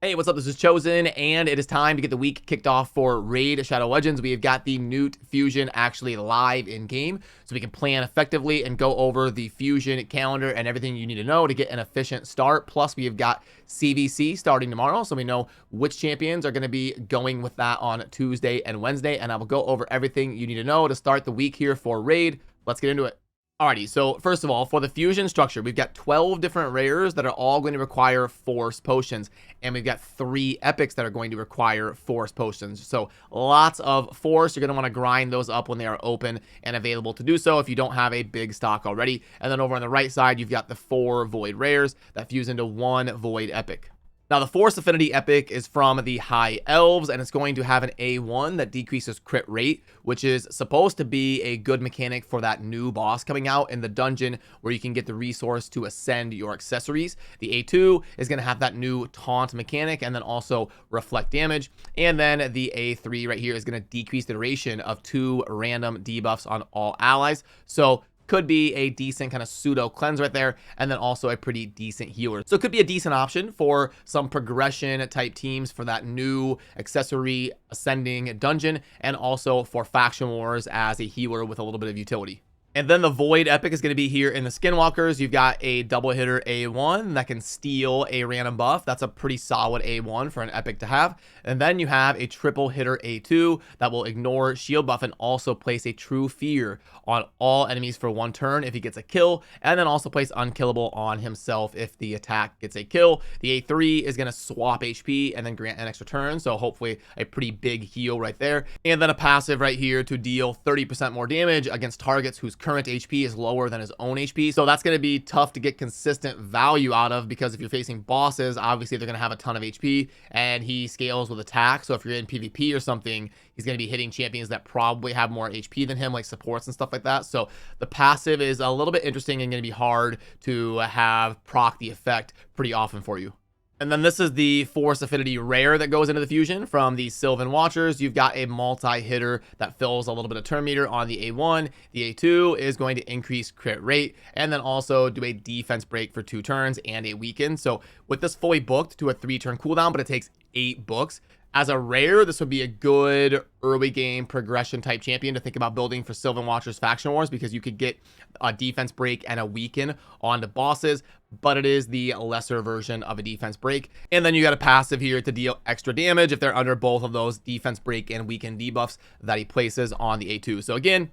Hey, what's up? This is Chosen, and it is time to get the week kicked off for Raid Shadow Legends. We have got the Gnut Fusion actually live in-game, so we can plan effectively and go over the Fusion calendar and everything you need to know to get an efficient start. Plus, we have got CvC starting tomorrow, so we know which champions are going to be going with that on Tuesday and Wednesday, and I will go over everything you need to know to start the week here for Raid. Let's get into it. Alrighty, so first of all, for the fusion structure, we've got 12 different rares that are all going to require force potions, and we've got 3 epics that are going to require force potions. So lots of force. You're going to want to grind those up when they are open and available to do so if you don't have a big stock already. And then over on the right side, you've got the 4 void rares that fuse into 1 void epic. Now, the Force Affinity Epic is from the High Elves, and it's going to have an A1 that decreases crit rate, which is supposed to be a good mechanic for that new boss coming out in the dungeon where you can get the resource to ascend your accessories. The A2 is going to have that new taunt mechanic and then also reflect damage. And then the A3 right here is going to decrease the duration of 2 random debuffs on all allies. So could be a decent kind of pseudo cleanse right there, and then also a pretty decent healer. So it could be a decent option for some progression type teams for that new accessory ascending dungeon, and also for faction wars as a healer with a little bit of utility. And then the Void Epic is going to be here in the Skinwalkers. You've got a double hitter A1 that can steal a random buff. That's a pretty solid A1 for an Epic to have. And then you have a triple hitter A2 that will ignore shield buff and also place a true fear on all enemies for 1 turn if he gets a kill. And then also place unkillable on himself if the attack gets a kill. The A3 is going to swap HP and then grant an extra turn. So hopefully a pretty big heal right there. And then a passive right here to deal 30% more damage against targets whose current HP is lower than his own HP. So that's going to be tough to get consistent value out of, because if you're facing bosses, obviously they're going to have a ton of HP and he scales with attack. So if you're in PvP or something, he's going to be hitting champions that probably have more HP than him, like supports and stuff like that. So the passive is a little bit interesting and going to be hard to have proc the effect pretty often for you. And then this is the Force Affinity rare that goes into the fusion from the Sylvan Watchers. You've got a multi-hitter that fills a little bit of turn meter on the A1. The A2 is going to increase crit rate and then also do a defense break for 2 turns and a weaken. So with this fully booked to a 3-turn cooldown, but it takes 8 books. As a rare, this would be a good early game progression type champion to think about building for Sylvan Watchers Faction Wars, because you could get a defense break and a weaken onto bosses, but it is the lesser version of a defense break. And then you got a passive here to deal extra damage if they're under both of those defense break and weaken debuffs that he places on the A2. So again,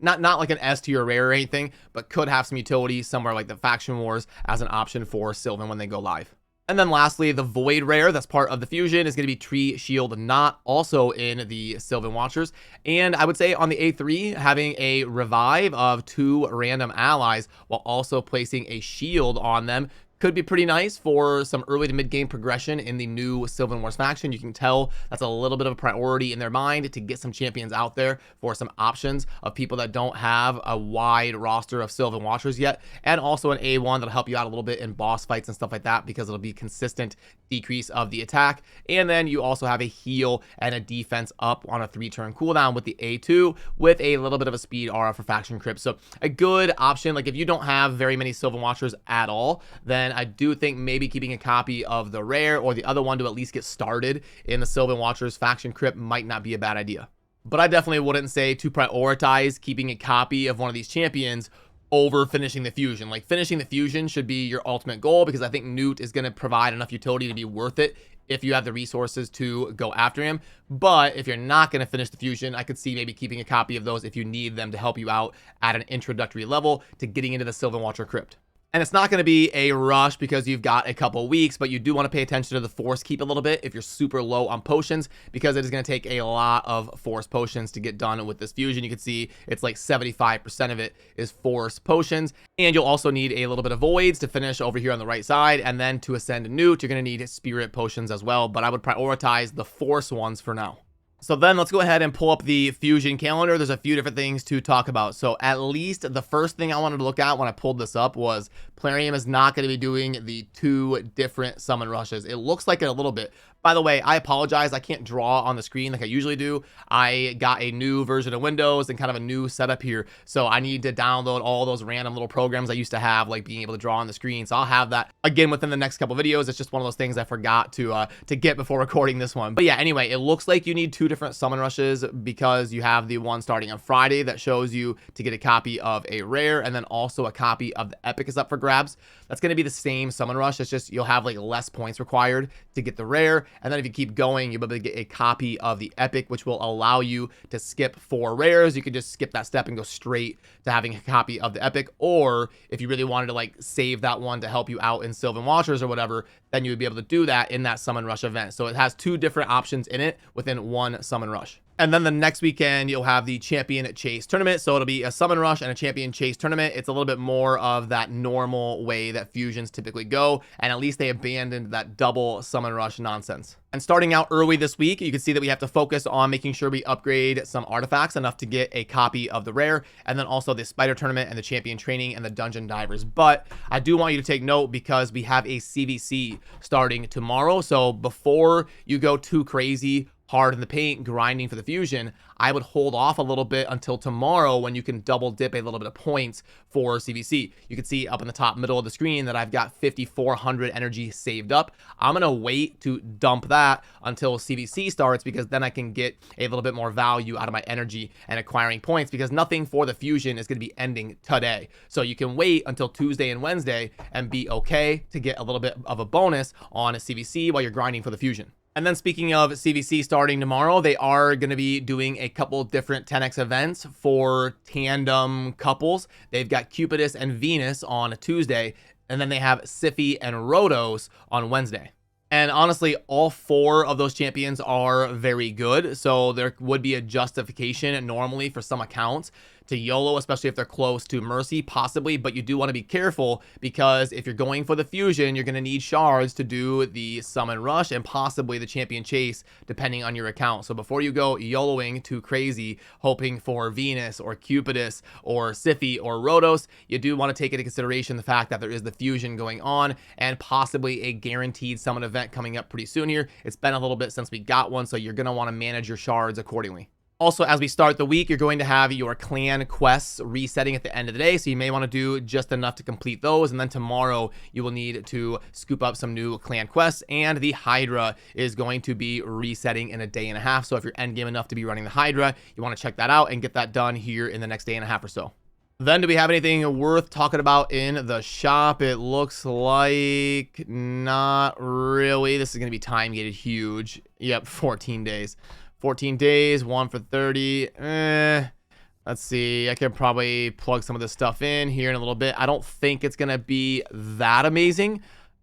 not like an S tier rare or anything, but could have some utility somewhere like the Faction Wars as an option for Sylvan when they go live. And then lastly, the Void rare that's part of the fusion is going to be Tree Shield Gnut, also in the Sylvan Watchers. And I would say on the A3, having a revive of 2 random allies while also placing a shield on them could be pretty nice for some early to mid-game progression in the new Sylvan Wars faction. You can tell that's a little bit of a priority in their mind to get some champions out there for some options of people that don't have a wide roster of Sylvan Watchers yet, and also an A1 that'll help you out a little bit in boss fights and stuff like that, because it'll be consistent decrease of the attack. And then you also have a heal and a defense up on a 3-turn cooldown with the A2 with a little bit of a speed aura for faction crypt. So a good option. Like if you don't have very many Sylvan Watchers at all, then I do think maybe keeping a copy of the rare or the other one to at least get started in the Sylvan Watchers faction crypt might not be a bad idea. But I definitely wouldn't say to prioritize keeping a copy of one of these champions over finishing the fusion. Like finishing the fusion should be your ultimate goal, because I think Gnut is going to provide enough utility to be worth it if you have the resources to go after him. But if you're not going to finish the fusion, I could see maybe keeping a copy of those if you need them to help you out at an introductory level to getting into the Sylvan Watcher crypt. And it's not going to be a rush because you've got a couple weeks, but you do want to pay attention to the force keep a little bit if you're super low on potions, because it is going to take a lot of force potions to get done with this fusion. You can see it's like 75% of it is force potions. And you'll also need a little bit of voids to finish over here on the right side. And then to ascend Gnut, you're going to need spirit potions as well, but I would prioritize the force ones for now. So then let's go ahead and pull up the Fusion calendar. There's a few different things to talk about. So at least the first thing I wanted to look at when I pulled this up was Plarium is not going to be doing the 2 different summon rushes. It looks like it a little bit. By the way, I apologize. I can't draw on the screen like I usually do. I got a new version of Windows and kind of a new setup here. So I need to download all those random little programs I used to have, like being able to draw on the screen. So I'll have that again within the next couple videos. It's just one of those things I forgot to get before recording this one. But yeah, anyway, it looks like you need 2 different summon rushes because you have the one starting on Friday that shows you to get a copy of a rare, and then also a copy of the epic is up for grabs. That's going to be the same summon rush. It's just you'll have like less points required to get the rare, and then if you keep going, you'll be able to get a copy of the epic, which will allow you to skip 4 rares. You can just skip that step and go straight to having a copy of the epic, or if you really wanted to like save that one to help you out in Sylvan Watchers or whatever, then you would be able to do that in that summon rush event. So it has 2 different options in it within one summon rush. And then the next weekend, you'll have the Champion Chase Tournament. So it'll be a Summon Rush and a Champion Chase Tournament. It's a little bit more of that normal way that Fusions typically go. And at least they abandoned that double Summon Rush nonsense. And starting out early this week, you can see that we have to focus on making sure we upgrade some artifacts enough to get a copy of the rare. And then also the Spider Tournament and the Champion Training and the Dungeon Divers. But I do want you to take note because we have a CvC starting tomorrow. So before you go too crazy, hard in the paint, grinding for the Fusion, I would hold off a little bit until tomorrow when you can double dip a little bit of points for CvC. You can see up in the top middle of the screen that I've got 5,400 energy saved up. I'm going to wait to dump that until CvC starts because then I can get a little bit more value out of my energy and acquiring points because nothing for the Fusion is going to be ending today. So you can wait until Tuesday and Wednesday and be okay to get a little bit of a bonus on a CvC while you're grinding for the Fusion. And then speaking of CvC starting tomorrow, they are going to be doing a couple different 10x events for tandem couples. They've got Cupidus and Venus on a Tuesday, and then they have Siphi and Rhodos on Wednesday. And honestly, all 4 of those champions are very good. So there would be a justification normally for some accounts to YOLO, especially if they're close to Mercy, possibly. But you do want to be careful because if you're going for the Fusion, you're going to need shards to do the Summon Rush and possibly the Champion Chase, depending on your account. So before you go YOLOing too crazy, hoping for Venus or Cupidus or Siphi or Rhodos, you do want to take into consideration the fact that there is the Fusion going on and possibly a guaranteed summon event coming up pretty soon here. It's been a little bit since we got one, so you're going to want to manage your shards accordingly. Also, as we start the week, you're going to have your clan quests resetting at the end of the day, so you may want to do just enough to complete those, and then tomorrow you will need to scoop up some new clan quests, and the Hydra is going to be resetting in a day and a half, so if you're endgame enough to be running the Hydra, you want to check that out and get that done here in the next day and a half or so. Then do we have anything worth talking about in the shop? It looks like not really. This is going to be time gated huge. Yep, 14 days. 14 days, 1 for 30. Let's see. I can probably plug some of this stuff in here in a little bit. I don't think it's going to be that amazing.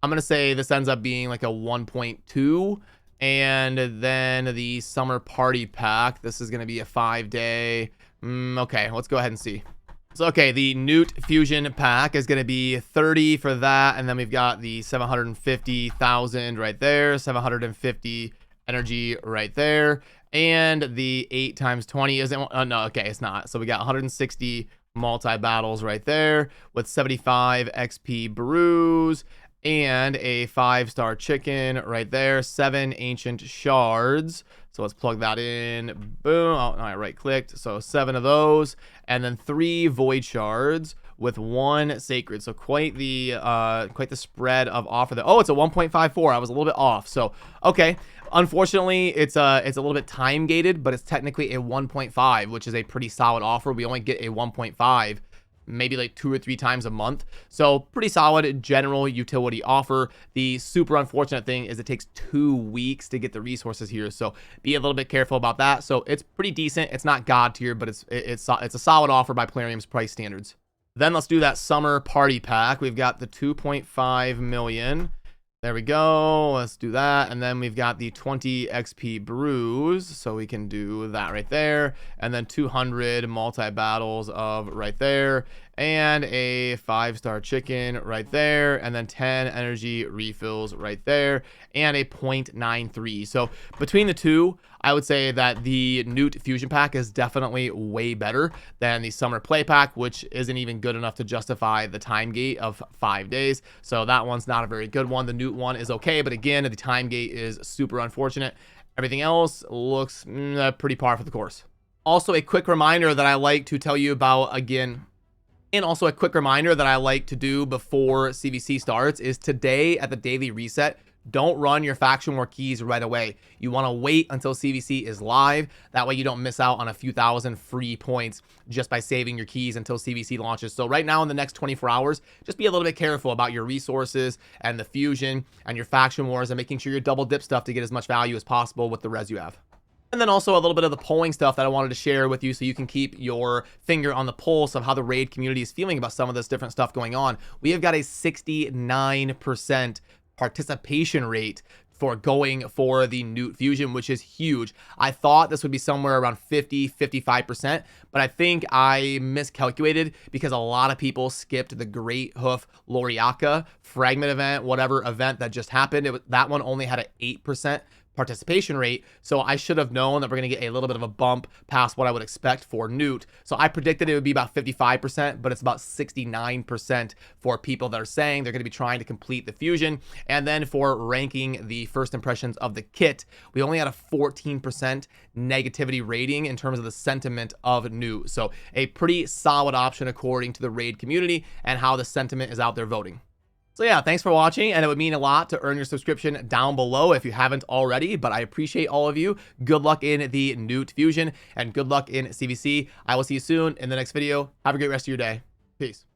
I'm going to say this ends up being like a 1.2. And then the summer party pack. This is going to be a 5-day. Okay, let's go ahead and see. So, okay, the Gnut Fusion pack is going to be 30 for that. And then we've got the 750,000 right there. 750 energy right there. And the 8 times 20 isn't, no, okay, it's not. So we got 160 multi-battles right there with 75 XP brews and a 5-star chicken right there. 7 ancient shards. So let's plug that in. Boom. Oh, I right-clicked. So 7 of those. And then 3 void shards with 1 sacred. So quite the spread of offer there. Oh, it's a 1.54. I was a little bit off. So, okay. Unfortunately, it's a little bit time gated, but it's technically a 1.5, which is a pretty solid offer. We only get a 1.5 maybe like 2 or 3 times a month. So pretty solid general utility offer. The super unfortunate thing is it takes 2 weeks to get the resources here. So be a little bit careful about that. So it's pretty decent. It's not God tier, but it's a solid offer by Plarium's price standards. Then let's do that summer party pack. We've got the 2.5 million. There we go. Let's do that. And then we've got the 20 XP brews. So we can do that right there. And then 200 multi-battles of right there. and a 5-star chicken right there, and then 10 energy refills right there, and a 0.93. So between the two, I would say that the Gnut Fusion Pack is definitely way better than the Summer Play Pack, which isn't even good enough to justify the time gate of 5 days. So that one's not a very good one. The Gnut one is okay, but again, the time gate is super unfortunate. Everything else looks pretty par for the course. Also, a quick reminder that I like to tell you about again. And also a quick reminder that I like to do before CvC starts is today at the daily reset, don't run your faction war keys right away. You want to wait until CvC is live. That way you don't miss out on a few thousand free points just by saving your keys until CvC launches. So right now in the next 24 hours, just be a little bit careful about your resources and the fusion and your faction wars and making sure you double dip stuff to get as much value as possible with the res you have. And then also a little bit of the polling stuff that I wanted to share with you so you can keep your finger on the pulse of how the raid community is feeling about some of this different stuff going on. We have got a 69% participation rate for going for the Gnut Fusion, which is huge. I thought this would be somewhere around 55%, but I think I miscalculated because a lot of people skipped the Great Hoof Loriaka fragment event, whatever event that just happened. That one only had an 8% participation rate, so I should have known that we're going to get a little bit of a bump past what I would expect for Gnut. So I predicted it would be about 55%, but it's about 69% for people that are saying they're going to be trying to complete the fusion. And then for ranking the first impressions of the kit, we only had a 14% negativity rating in terms of the sentiment of Gnut. So a pretty solid option according to the raid community and how the sentiment is out there voting. So yeah, thanks for watching, and it would mean a lot to earn your subscription down below if you haven't already, but I appreciate all of you. Good luck in the Gnut Fusion, and good luck in CvC. I will see you soon in the next video. Have a great rest of your day. Peace.